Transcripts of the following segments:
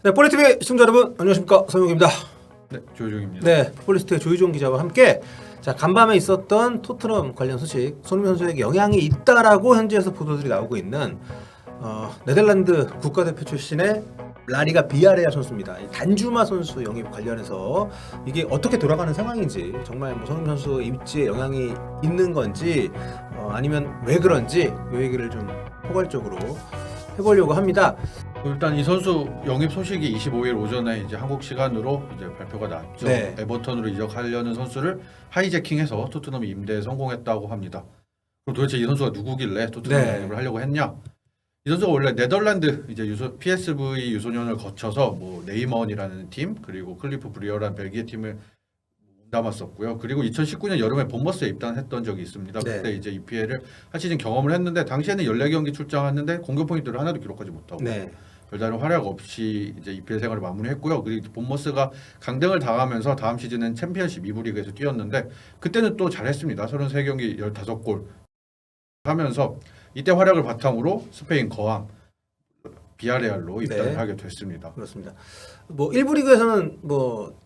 네, 볼리TV 시청자 여러분 안녕하십니까, 성용입니다. 네, 조효정입니다. 네, 볼리스트의 조희종 기자와 함께 자, 간밤에 있었던 토트넘 관련 소식, 손흥민 선수에게 영향이 있다라고 현지에서 보도들이 나오고 있는 네덜란드 국가대표 출신의 라리가 비아레아 선수입니다. 이 단주마 선수 영입 관련해서 이게 어떻게 돌아가는 상황인지, 정말 뭐 손흥민 선수 입지에 영향이 있는 건지 아니면 왜 그런지 이 얘기를 좀 포괄적으로 해보려고 합니다. 일단 이 선수 영입 소식이 25일 오전에 이제 한국 시간으로 이제 발표가 났죠. 네. 에버턴으로 이적하려는 선수를 하이제킹해서 토트넘이 임대에 성공했다고 합니다. 그럼 도대체 이 선수가 누구길래 토트넘 네. 영입을 하려고 했냐? 이 선수가 원래 네덜란드 이제 PSV 유소년을 거쳐서 뭐 네이먼이라는 팀, 그리고 클리프 브리어라는 벨기에 팀을 담았었고요. 그리고 2019년 여름에 본머스에 입단했던 적이 있습니다. 네. 그때 이제 EPL을 한 시즌 경험을 했는데 당시에는 14경기 출장했는데 공격 포인트를 하나도 기록하지 못하고 네. 별다른 활약 없이 이제 EPL 생활을 마무리했고요. 그리고 본머스가 강등을 당하면서 다음 시즌은 챔피언십 2부 리그에서 뛰었는데 그때는 또 잘했습니다. 33경기 15골 하면서 이때 활약을 바탕으로 스페인 거항 비아레알로 입단을 네. 하게 됐습니다. 그렇습니다. 뭐 1부 리그에서는 뭐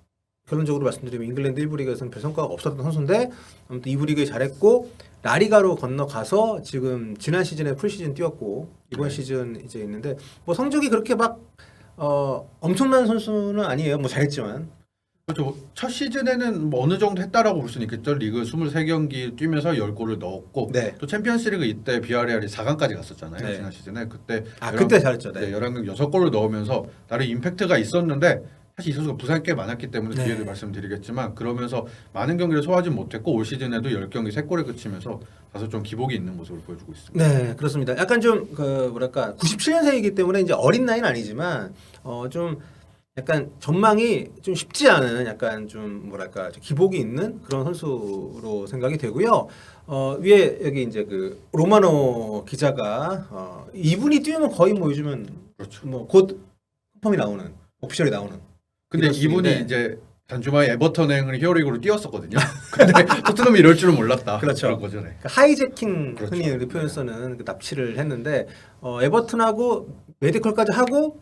결론적으로 말씀드리면 잉글랜드 1부 리그에서는 별 성과가 없었던 선수인데 아무튼 2부 리그에 잘했고 라리가로 건너가서 지금 지난 시즌에 풀시즌 뛰었고 이번 네. 시즌 이제 있는데 뭐 성적이 그렇게 막 엄청난 선수는 아니에요. 뭐 잘했지만. 그렇죠. 첫 시즌에는 뭐 어느 정도 했다라고 볼 수는 있겠죠. 리그 23경기 뛰면서 10골을 넣었고 네. 또 챔피언스리그 이때 비아레알이 4강까지 갔었잖아요. 네. 지난 시즌에 그때 그때 잘했죠. 네. 11경 6골을 넣으면서 나름 임팩트가 있었는데 사실 이 선수가 부상이 꽤 많았기 때문에 네. 뒤에도 말씀드리겠지만 그러면서 많은 경기를 소화하지 못했고 올 시즌에도 10경기 3골에 그치면서 다소 좀 기복이 있는 모습을 보여주고 있습니다. 네, 그렇습니다. 약간 좀 그 뭐랄까 97년생이기 때문에 이제 어린 나이는 아니지만 좀 약간 전망이 좀 쉽지 않은 약간 좀 뭐랄까 좀 기복이 있는 그런 선수로 생각이 되고요. 위에 여기 이제 그 로마노 기자가 이분이 뛰면 거의 뭐 요즘은 그렇죠. 뭐 곧 펌이 나오는 오피셜이 나오는. 근데 이럴 수 이분이 있는데. 이제 단주마에 에버턴행을 히어로이그로 뛰었었거든요. 근데 토트넘이 이럴 줄은 몰랐다. 그렇죠. 그런 거죠. 네. 그 하이제킹 그렇죠. 흔히 우리 표현 쓰는 그 납치를 했는데 에버튼하고 메디컬까지 하고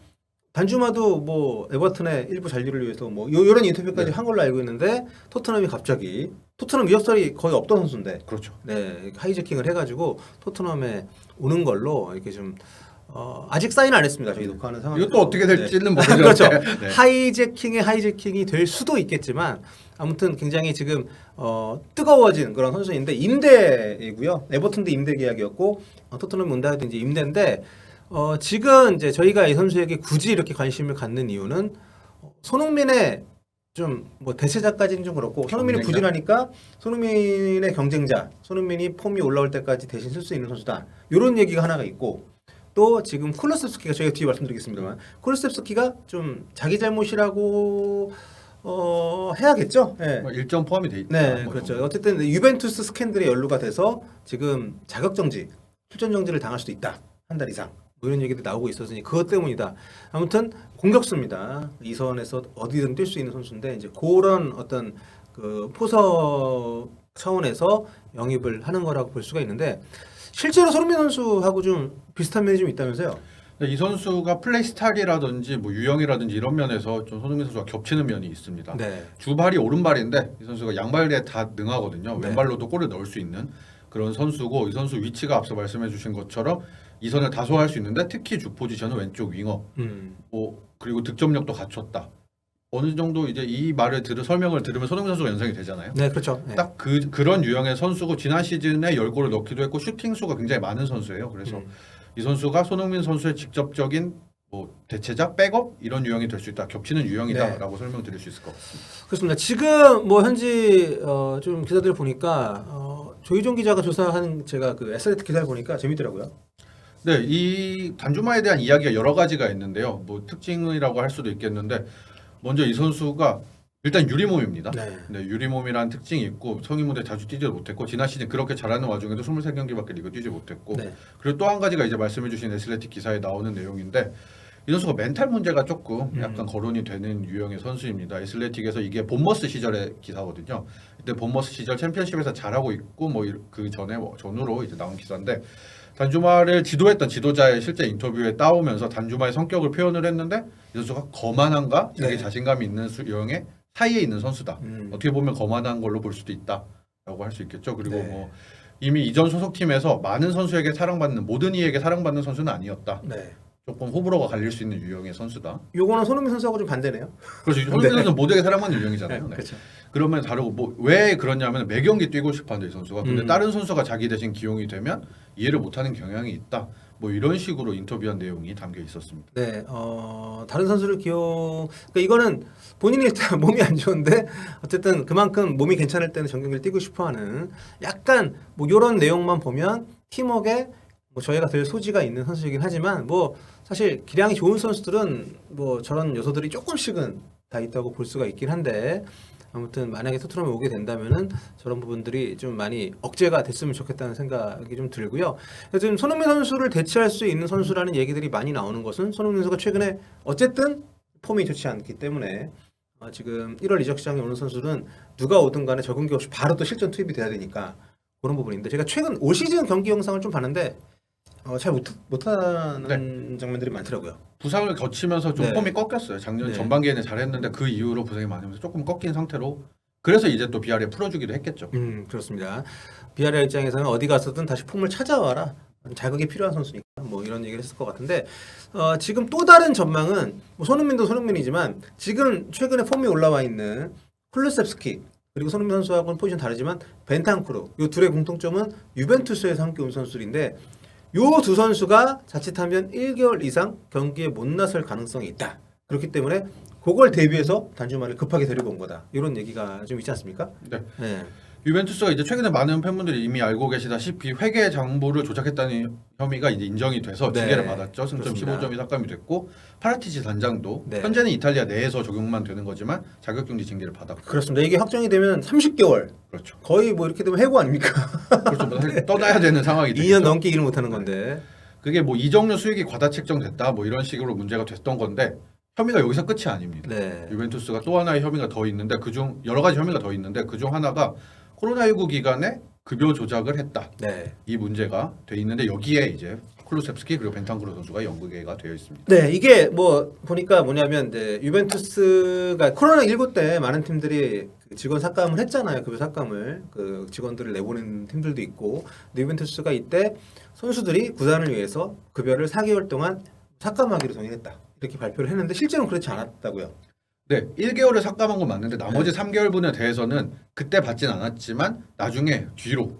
단주마도 뭐 에버튼의 일부 잔류를 위해서 뭐 이런 인터뷰까지 네. 한 걸로 알고 있는데 토트넘이 갑자기 토트넘 이적설이 거의 없던 선수인데 그렇죠. 네 하이제킹을 해가지고 토트넘에 오는 걸로 이렇게 좀 아직 사인 안 했습니다. 저희 녹화하는 상황. 이것도 어떻게 될지는 모르죠. 그렇죠. 네. 하이제킹이 될 수도 있겠지만 아무튼 굉장히 지금 뜨거워진 그런 선수인데 임대이고요. 에버튼도 임대 계약이었고 토트넘이 온다 해도 이제 임대인데 지금 이제 저희가 이 선수에게 굳이 이렇게 관심을 갖는 이유는 손흥민의 좀 뭐 대체자까지는 좀 그렇고 손흥민이 경쟁자? 부진하니까 손흥민의 경쟁자, 손흥민이 폼이 올라올 때까지 대신 쓸 수 있는 선수다. 이런 얘기가 하나가 있고. 또 지금 쿨루셉스키가 저희가 뒤에 말씀드리겠습니다만 쿨루셉스키가 좀 자기 잘못이라고 해야겠죠. 네. 뭐 일정 포함이 돼 있다. 네, 뭐 그렇죠. 정도. 어쨌든 유벤투스 스캔들에 연루가 돼서 지금 자격 정지, 출전 정지를 당할 수도 있다. 한 달 이상. 뭐 이런 얘기도 나오고 있었으니 그것 때문이다. 아무튼 공격수입니다. 이선에서 어디든 뛸 수 있는 선수인데 이제 그런 어떤 그 포석 차원에서 영입을 하는 거라고 볼 수가 있는데 실제로 손흥민 선수하고 좀 비슷한 면이 좀 있다면서요? 이 선수가 플레이 스타일이라든지 뭐 유형이라든지 이런 면에서 좀 손흥민 선수가 겹치는 면이 있습니다. 네. 주발이 오른발인데 이 선수가 양발에 다 능하거든요. 네. 왼발로도 골을 넣을 수 있는 그런 선수고 이 선수 위치가 앞서 말씀해주신 것처럼 이선을 다소화할 수 있는데 특히 주 포지션은 왼쪽 윙어. 뭐 그리고 득점력도 갖췄다. 어느 정도 이제 이 말을 설명을 들으면 손흥민 선수가 연상이 되잖아요. 네, 그렇죠. 네. 딱 그런 유형의 선수고 지난 시즌에 10골을 넣기도 했고 슈팅 수가 굉장히 많은 선수예요. 그래서 이 선수가 손흥민 선수의 직접적인 뭐 대체자, 백업 이런 유형이 될 수 있다. 겹치는 유형이다라고 설명드릴 수 있을 것 같습니다. 그렇습니다. 지금 뭐 현지 좀 기사들 보니까 조희종 기자가 조사한 제가 그 에슬레틱 기사를 보니까 재밌더라고요. 네, 이 단주마에 대한 이야기가 여러 가지가 있는데요. 뭐 특징이라고 할 수도 있겠는데 먼저 이 선수가 일단 유리몸입니다. 네. 네, 유리몸이라는 특징이 있고 성인 무대 자주 뛰지 못했고 지난 시즌 그렇게 잘하는 와중에도 23경기밖에 리그 뛰지 못했고 네. 그리고 또 한 가지가 이제 말씀해주신 에슬레틱 기사에 나오는 내용인데 이 선수가 멘탈 문제가 조금 약간 거론이 되는 유형의 선수입니다. 애슬레틱에서 이게 본머스 시절의 기사거든요. 그때 본머스 시절 챔피언십에서 잘하고 있고 뭐 그 전에 전후로 이제 나온 기사인데 단주마를 지도했던 지도자의 실제 인터뷰에 따오면서 단주마의 성격을 표현을 했는데 이 선수가 거만한가 자기 네. 자신감이 있는 유형의 사이에 있는 선수다. 어떻게 보면 거만한 걸로 볼 수도 있다라고 할 수 있겠죠. 그리고 네. 뭐 이미 이전 소속팀에서 많은 선수에게 사랑받는 모든 이에게 사랑받는 선수는 아니었다. 네. 조금 호불호가 갈릴 수 있는 유형의 선수다. 요거는 손흥민 선수하고 좀 반대네요. 그렇죠. 손흥민 선수는 모두에게 사랑받는 유형이잖아요. 네. 그렇죠. 그러면 다르고 뭐 왜 그러냐면 매 경기 뛰고 싶어한다 이 선수가. 근데 다른 선수가 자기 대신 기용이 되면 이해를 못하는 경향이 있다. 뭐 이런 식으로 인터뷰한 내용이 담겨 있었습니다. 네, 다른 선수를 그러니까 이거는 본인이 일단 몸이 안 좋은데 어쨌든 그만큼 몸이 괜찮을 때는 전 경기를 뛰고 싶어하는 약간 뭐 이런 내용만 보면 팀워크에 뭐 저희가 될 소지가 있는 선수이긴 하지만 뭐 사실 기량이 좋은 선수들은 뭐 저런 요소들이 조금씩은 다 있다고 볼 수가 있긴 한데 아무튼 만약에 토트넘에 오게 된다면은 저런 부분들이 좀 많이 억제가 됐으면 좋겠다는 생각이 좀 들고요. 그래서 지금 손흥민 선수를 대체할 수 있는 선수라는 얘기들이 많이 나오는 것은 손흥민 선수가 최근에 어쨌든 폼이 좋지 않기 때문에 지금 1월 이적 시장에 오는 선수는 누가 오든 간에 적응기 없이 바로 또 실전 투입이 돼야 되니까 그런 부분인데 제가 최근 올 시즌 경기 영상을 좀 봤는데 잘 못하는 장면들이 많더라고요. 부상을 거치면서 좀 네. 폼이 꺾였어요. 작년 네. 전반기에는 잘했는데 그 이후로 부상이 많으면서 조금 꺾인 상태로 그래서 이제 또 비아리에 풀어주기도 했겠죠. 그렇습니다. 비아리아 입장에서는 어디 가서든 다시 폼을 찾아와라. 자극이 필요한 선수니까 뭐 이런 얘기를 했을 것 같은데 지금 또 다른 전망은 뭐 손흥민도 손흥민이지만 지금 최근에 폼이 올라와 있는 쿨루셉스키 그리고 손흥민 선수하고는 포지션 다르지만 벤탄쿠르 이 둘의 공통점은 유벤투스에서 함께 온 선수들인데 요 두 선수가 자칫하면 1개월 이상 경기에 못 나설 가능성이 있다. 그렇기 때문에 그걸 대비해서 단주마를 급하게 데리고 온 거다. 이런 얘기가 좀 있지 않습니까? 네. 네. 유벤투스가 이제 최근에 많은 팬분들이 이미 알고 계시다시피 회계 장부를 조작했다는 혐의가 이제 인정이 돼서 네. 징계를 받았죠. 승점 그렇습니다. 15점이 삭감이 됐고 파라티치 단장도 네. 현재는 이탈리아 내에서 적용만 되는 거지만 자격정지 징계를 받았고 그렇습니다. 이게 확정이 되면 30개월 그렇죠. 거의 뭐 이렇게 되면 해고 아닙니까? 그렇죠. 뭐 사실 떠나야 되는 상황이 2년 되겠죠. 넘게 일을 못하는 건데. 그게 뭐 이적료 수익이 과다 책정됐다 뭐 이런 식으로 문제가 됐던 건데 혐의가 여기서 끝이 아닙니다. 네. 유벤투스가 또 하나의 혐의가 더 있는데 그중 여러 가지 혐의가 더 있는데 그중 하나가 코로나19 기간에 급여 조작을 했다. 네. 이 문제가 돼 있는데 여기에 이제 쿨루셉스키 그리고 벤탄쿠르 선수가 연계가 되어 있습니다. 네, 이게 뭐 보니까 뭐냐면 이제 유벤투스가 코로나19 때 많은 팀들이 그 직원 삭감을 했잖아요. 급여 삭감을 그 직원들을 내보낸 팀들도 있고. 근데 유벤투스가 이때 선수들이 구단을 위해서 급여를 4개월 동안 삭감하기로 동의했다. 이렇게 발표를 했는데 실제로는 그렇지 않았다고요. 네, 1개월을 삭감한 건 맞는데 나머지 3개월분에 대해서는 그때 받진 않았지만 나중에 뒤로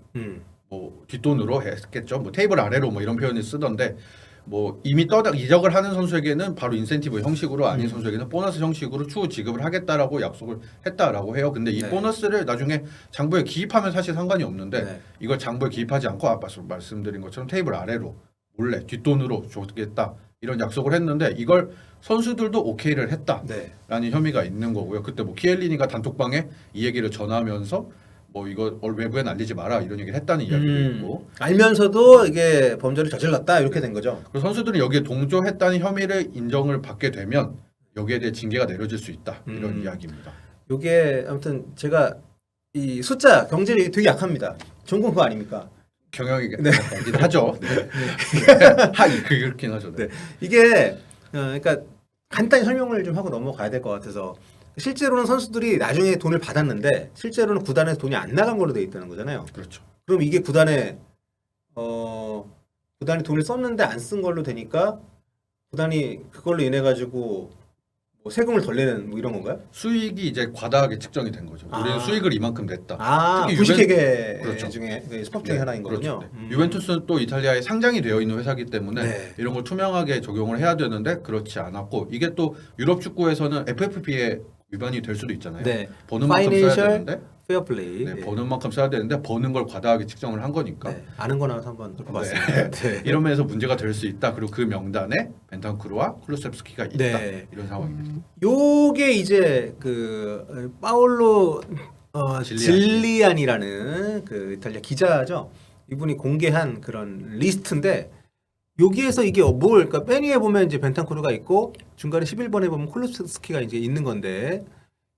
뭐 뒷돈으로 했겠죠. 뭐 테이블 아래로 뭐 이런 표현을 쓰던데 뭐 이미 이적을 하는 선수에게는 바로 인센티브 형식으로 아닌 선수에게는 보너스 형식으로 추후 지급을 하겠다라고 약속을 했다라고 해요. 근데 이 네. 보너스를 나중에 장부에 기입하면 사실 상관이 없는데 네. 이걸 장부에 기입하지 않고 아까 말씀드린 것처럼 테이블 아래로 몰래 뒷돈으로 주겠다 이런 약속을 했는데 이걸 선수들도 오케이를 했다라는 네. 혐의가 있는 거고요. 그때 뭐 키엘리니가 단톡방에 이 얘기를 전하면서 뭐 이거 외부에 알리지 마라 이런 얘기를 했다는 이야기도 있고 알면서도 이게 범죄를 저질렀다 이렇게 된 거죠. 그리고 선수들은 여기에 동조했다는 혐의를 인정을 받게 되면 여기에 대해 징계가 내려질 수 있다 이런 이야기입니다. 요게 아무튼 제가 이 숫자 경제력이 되게 약합니다. 전공 그거 아닙니까? 경영이 하죠. 네. 그렇긴 하죠. 네. 네. 이게 그러니까 간단히 설명을 좀 하고 넘어가야 될 것 같아서 실제로는 선수들이 나중에 돈을 받았는데 실제로는 구단에서 돈이 안 나간 걸로 돼 있다는 거잖아요. 그렇죠. 그럼 이게 구단이 돈을 썼는데 안 쓴 걸로 되니까 구단이 그걸로 인해 가지고 뭐 세금을 덜 내는 뭐 이런 건가요? 수익이 이제 과다하게 측정이 된 거죠. 우리는 수익을 이만큼 냈다. 아, 특히 부식회계 그렇죠. 중에 스포츠 중에 하나인 거군요. 그렇죠. 네. 유벤투스는 또 이탈리아에 상장이 되어 있는 회사이기 때문에 네. 이런 걸 투명하게 적용을 해야 되는데 그렇지 않았고 이게 또 유럽 축구에서는 FFP에 위반이 될 수도 있잖아요. 네. 버는 만큼 써야 파이낸셜 되는데 페어플레이. 네, 버는 만큼 써야 되는데 버는 걸 과다하게 측정을 한 거니까 네. 아는 거 나와서 한번 짚어봤습니다. 네. 이런 면에서 문제가 될 수 있다. 그리고 그 명단에 벤탄쿠르와 쿨루셉스키가 있다. 네. 이런 상황입니다. 요게 이제 그 파올로 질리안이라는 그 이탈리아 기자죠. 이분이 공개한 그런 리스트인데 여기에서 이게 그러니까 맨 위에 보면 이제 벤탄쿠르가 있고 중간에 11번에 보면 콜루스키가 이제 있는 건데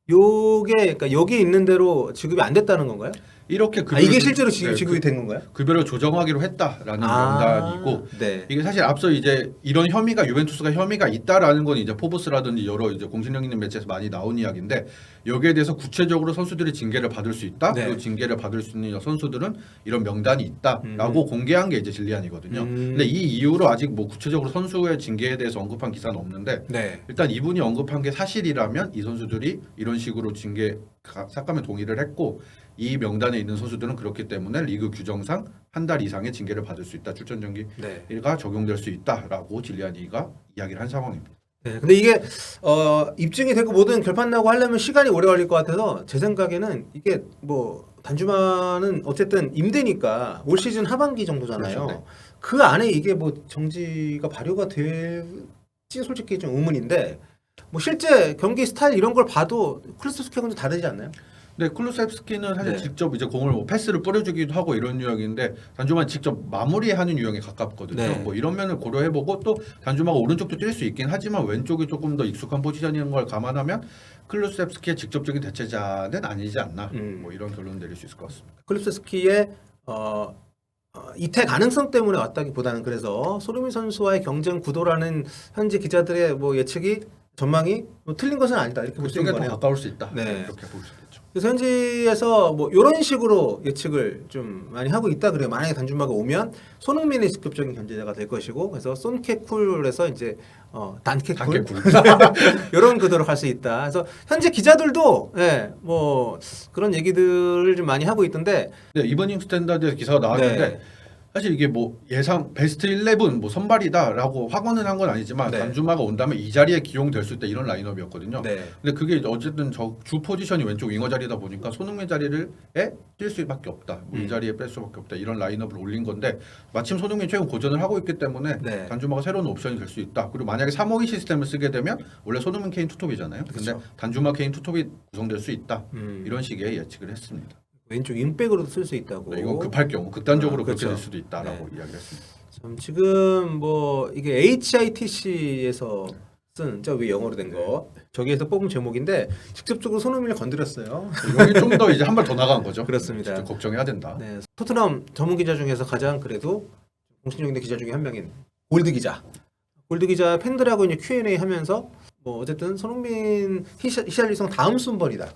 요게 그러니까 여기 있는 대로 지급이 안 됐다는 건가요? 이렇게 이게 실제로 지급이 된 건가요? 급여를 조정하기로 했다라는 명단이고 네. 이게 사실 앞서 이제 이런 혐의가 유벤투스가 혐의가 있다라는 건 이제 포브스라든지 여러 이제 공신력 있는 매체에서 많이 나온 이야기인데 여기에 대해서 구체적으로 선수들이 징계를 받을 수 있다. 네. 그리고 징계를 받을 수 있는 선수들은 이런 명단이 있다라고 공개한 게 이제 진리안이거든요. 근데 이 이후로 아직 뭐 구체적으로 선수의 징계에 대해서 언급한 기사는 없는데 네. 일단 이분이 언급한 게 사실이라면 이 선수들이 이런 식으로 징계 삭감에 동의를 했고 이 명단에 있는 선수들은 그렇기 때문에 리그 규정상 한 달 이상의 징계를 받을 수 있다. 출전 정기가 네. 적용될 수 있다라고 진리안이가 이야기를 한 상황입니다. 네. 근데 이게 입증이 되고 모든 결판 나고 하려면 시간이 오래 걸릴 것 같아서 제 생각에는 이게 뭐 단주마는 어쨌든 임대니까 올 시즌 하반기 정도잖아요. 그렇죠, 네. 그 안에 이게 뭐 정지가 발효가 될지 솔직히 좀 의문인데 뭐 실제 경기 스타일 이런 걸 봐도 클루스키하고는 좀 다르지 않나요? 네, 클루셉스키는 사실 네. 직접 이제 공을 뭐 패스를 뿌려주기도 하고 이런 유형인데 단주마는 직접 마무리하는 유형에 가깝거든요. 네. 뭐 이런 면을 고려해보고 또 단주마가 오른쪽도 뛸 수 있긴 하지만 왼쪽이 조금 더 익숙한 포지션인 걸 감안하면 클루셉스키의 직접적인 대체자는 아니지 않나. 뭐 이런 결론 내릴 수 있을 것 같습니다. 클루스키의 이태 가능성 때문에 왔다기보다는 그래서 소르민 선수와의 경쟁 구도라는 현지 기자들의 뭐 예측이 전망이 뭐 틀린 것은 아니다 이렇게 볼 수 있는 그쪽에 더 거네요. 가까울 수 있다. 네. 그렇게 볼 수 있겠죠. 그래서 현지에서 뭐 이런 식으로 예측을 좀 많이 하고 있다 그래요. 만약에 단준마가 오면 손흥민이 직접적인 견제자가 될 것이고, 그래서 손케쿨에서 이제 단케쿨 이런 구도로 갈 수 있다. 그래서 현지 기자들도 뭐 그런 얘기들을 좀 많이 하고 있던데. 네, 이브닝 스탠다드에서 기사가 나왔는데. 네. 사실 이게 뭐 예상 베스트 11 뭐 선발이다라고 확언은 한 건 아니지만 네. 단주마가 온다면 이 자리에 기용될 수 있다 이런 라인업이었거든요. 네. 근데 그게 어쨌든 주 포지션이 왼쪽 윙어 자리다 보니까 손흥민 자리를 뛸 수밖에 없다. 뭐이 자리에 뺄 수밖에 없다. 이런 라인업을 올린 건데 마침 손흥민이 최근 고전을 하고 있기 때문에 네. 단주마가 새로운 옵션이 될 수 있다. 그리고 만약에 352 시스템을 쓰게 되면 원래 손흥민 케인 투톱이잖아요. 근데 그렇죠. 단주마 케인 투톱이 구성될 수 있다. 음. 이런 식의 예측을 했습니다. 왼쪽 윙백으로도 쓸 수 있다고. 네, 이건 급할 경우 극단적으로 그렇게 그렇죠. 될 수도 있다라고 네. 이야기를 했습니다. 참 지금 뭐 이게 HITC에서 쓴 저 위 영어로 된 거 저기에서 뽑은 제목인데 직접적으로 손흥민을 건드렸어요. 여기 좀 더 이제 한 발 더 나간 거죠. 그렇습니다. 진짜 걱정해야 된다. 네, 토트넘 전문 기자 중에서 가장 그래도 공신력 있는 기자 중에 한 명인 골드 기자. 골드 기자 팬들하고 이제 Q&A 하면서 뭐 어쨌든 손흥민 히샬리송 다음 순번이다.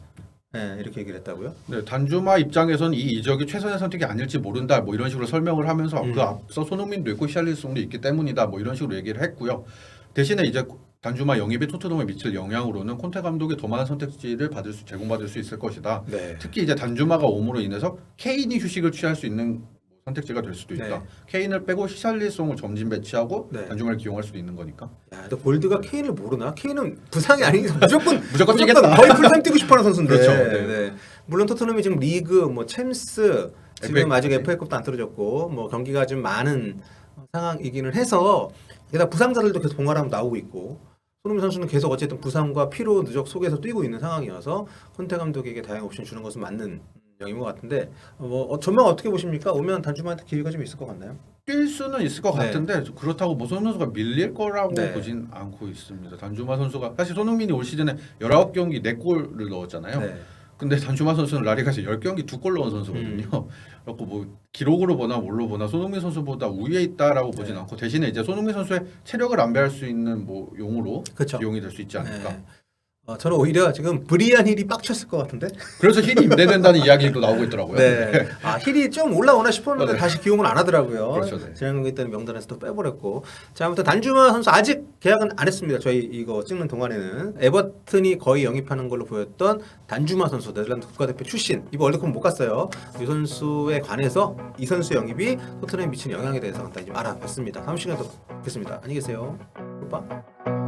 네, 이렇게 얘기를 했다고요? 네, 단주마 입장에선 이 이적이 최선의 선택이 아닐지 모른다. 뭐 이런 식으로 설명을 하면서 그 앞서 손흥민도 있고 히샬리송도 있기 때문이다. 뭐 이런 식으로 얘기를 했고요. 대신에 이제 단주마 영입이 토트넘에 미칠 영향으로는 콘테 감독이 더 많은 선택지를 제공받을 수 있을 것이다. 네. 특히 이제 단주마가 옴으로 인해서 케인이 휴식을 취할 수 있는 선택지가 될 수도 있다. 네. 케인을 빼고 히샬리송을 점진 배치하고 네. 단주마를 기용할 수도 있는 거니까. 야, 너 골드가 케인을 모르나? 케인은 부상이 아닌 무조건 뛰겠다. 거의 풀타임 뛰고 싶어하는 선수인데. 그렇죠. 네. 네. 물론 토트넘이 지금 리그, 뭐 챔스 지금 FA 아직 FA컵도 안 떨어졌고 뭐 경기가 좀 많은 상황이기는 해서 게다가 부상자들도 계속 번갈아 나오고 있고 손흥민 선수는 계속 어쨌든 부상과 피로 누적 속에서 뛰고 있는 상황이어서 콘테 감독에게 다양한 옵션 주는 것은 맞는 영인 것 같은데 전망 어떻게 보십니까? 오면 단주마한테 기회가 좀 있을 것 같나요? 뛸 수는 있을 것 네. 같은데 그렇다고 뭐 손흥민 선수가 밀릴 거라고 네. 보진 않고 있습니다. 단주마 선수가 사실 손흥민이 올 시즌에 19경기 4골을 넣었잖아요. 네. 근데 단주마 선수는 라리가에서 10경기 2골 넣은 선수거든요. 그래서 뭐 기록으로 보나 뭘로 보나 손흥민 선수보다 우위에 있다라고 보진 않고 대신에 이제 손흥민 선수의 체력을 안배할 수 있는 뭐 용으로 그렇죠. 기용이 될 수 있지 않을까. 네. 저는 오히려 지금 브리안 힐이 빡쳤을 것 같은데. 그래서 힐이 임대된다는 이야기도 나오고 있더라고요. 네. 힐이 좀 올라오나 싶었는데 네. 다시 기용을 안 하더라고요. 그렇죠, 네. 지난번에 있던 명단에서 또 빼버렸고. 자, 아무튼 단주마 선수 아직 계약은 안 했습니다. 저희 이거 찍는 동안에는 에버튼이 거의 영입하는 걸로 보였던 단주마 선수, 네덜란드 국가대표 출신. 이번 월드컵 못 갔어요. 이 선수에 관해서 이 선수 영입이 토트넘에 미치는 영향에 대해서 간단히 좀 알아봤습니다. 다음 시간에 또 뵙겠습니다. 안녕히 계세요. 오빠.